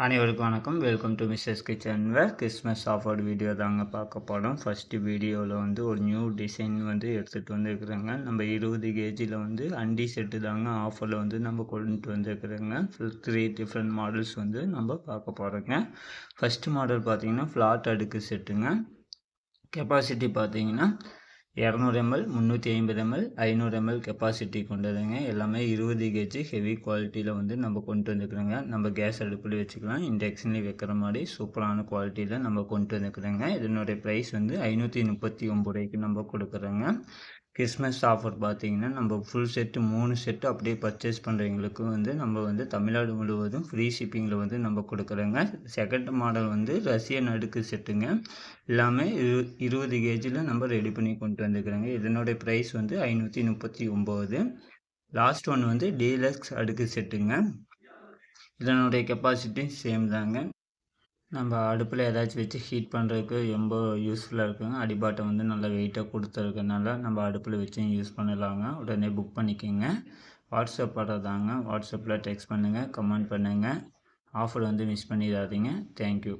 அனைவருக்கும் வணக்கம். Welcome to Mrs kitchen ware. Christmas offer video தாங்க பார்க்க போகிறோம். ஃபஸ்ட்டு வீடியோவில் வந்து ஒரு நியூ டிசைன் வந்து எடுத்துகிட்டு வந்துருக்குறேங்க. நம்ம 20 கேஜியில் வந்து அண்டி செட்டு தாங்க ஆஃபரில் வந்து நம்ம கொண்டு வந்துருக்குறோங்க. 3 டிஃப்ரெண்ட் மாடல்ஸ் வந்து நம்ம பார்க்க போகிறோங்க. ஃபஸ்ட்டு மாடல் பார்த்திங்கன்னா ஃப்ளாட் அடுக்கு செட்டுங்க. கெப்பாசிட்டி பார்த்தீங்கன்னா 200 ml 350 ml 500 ml கெப்பாசிட்டி கொண்டதுங்க. எல்லாமே 20 கேஜி ஹெவி குவாலிட்டியில் வந்து நம்ம கொண்டு வந்துக்கிறோங்க. நம்ம கேஸ் அடுப்பில் வச்சுக்கலாம், இண்டக்ஷன்லேயும் வைக்கிற மாதிரி சூப்பரான குவாலிட்டியில் நம்ம கொண்டு வந்துக்கிறோங்க. இதனுடைய ப்ரைஸ் வந்து 539 ரூபாய்க்கு நம்ம கொடுக்குறோங்க. கிறிஸ்மஸ் ஆஃபர் பார்த்தீங்கன்னா நம்ம ஃபுல் செட்டு 3 செட்டு அப்படியே பர்ச்சேஸ் பண்ணுறவங்களுக்கு வந்து நம்ம வந்து தமிழ்நாடு முழுவதும் ஃப்ரீ ஷிப்பிங்கில் வந்து நம்ம கொடுக்குறோங்க. செகண்ட் மாடல் வந்து ரஷ்யன் அடுக்கு செட்டுங்க. எல்லாமே 20 கேஜியில் நம்ம ரெடி பண்ணி கொண்டு வந்துக்கிறோங்க. இதனுடைய ப்ரைஸ் வந்து 539. லாஸ்ட் ஒன் வந்து டீலக்ஸ் அடுக்கு செட்டுங்க. இதனுடைய கெப்பாசிட்டி சேம் தாங்க. நம்ம அடுப்பில் ஏதாச்சும் வச்சு ஹீட் பண்ணுறதுக்கு ரொம்ப யூஸ்ஃபுல்லாக இருக்குங்க. அடிபாட்டை வந்து நல்லா வெயிட்டாக கொடுத்துருக்கனால நம்ம அடுப்பில் வச்சு யூஸ் பண்ணலாங்க. உடனே புக் பண்ணிக்கோங்க. வாட்ஸ்அப் தாங்க. வாட்ஸ்அப்பில் டெக்ஸ்ட் பண்ணுங்கள், கமெண்ட் பண்ணுங்கள். ஆஃபர் வந்து மிஸ் பண்ணிடாதீங்க. தேங்க்யூ.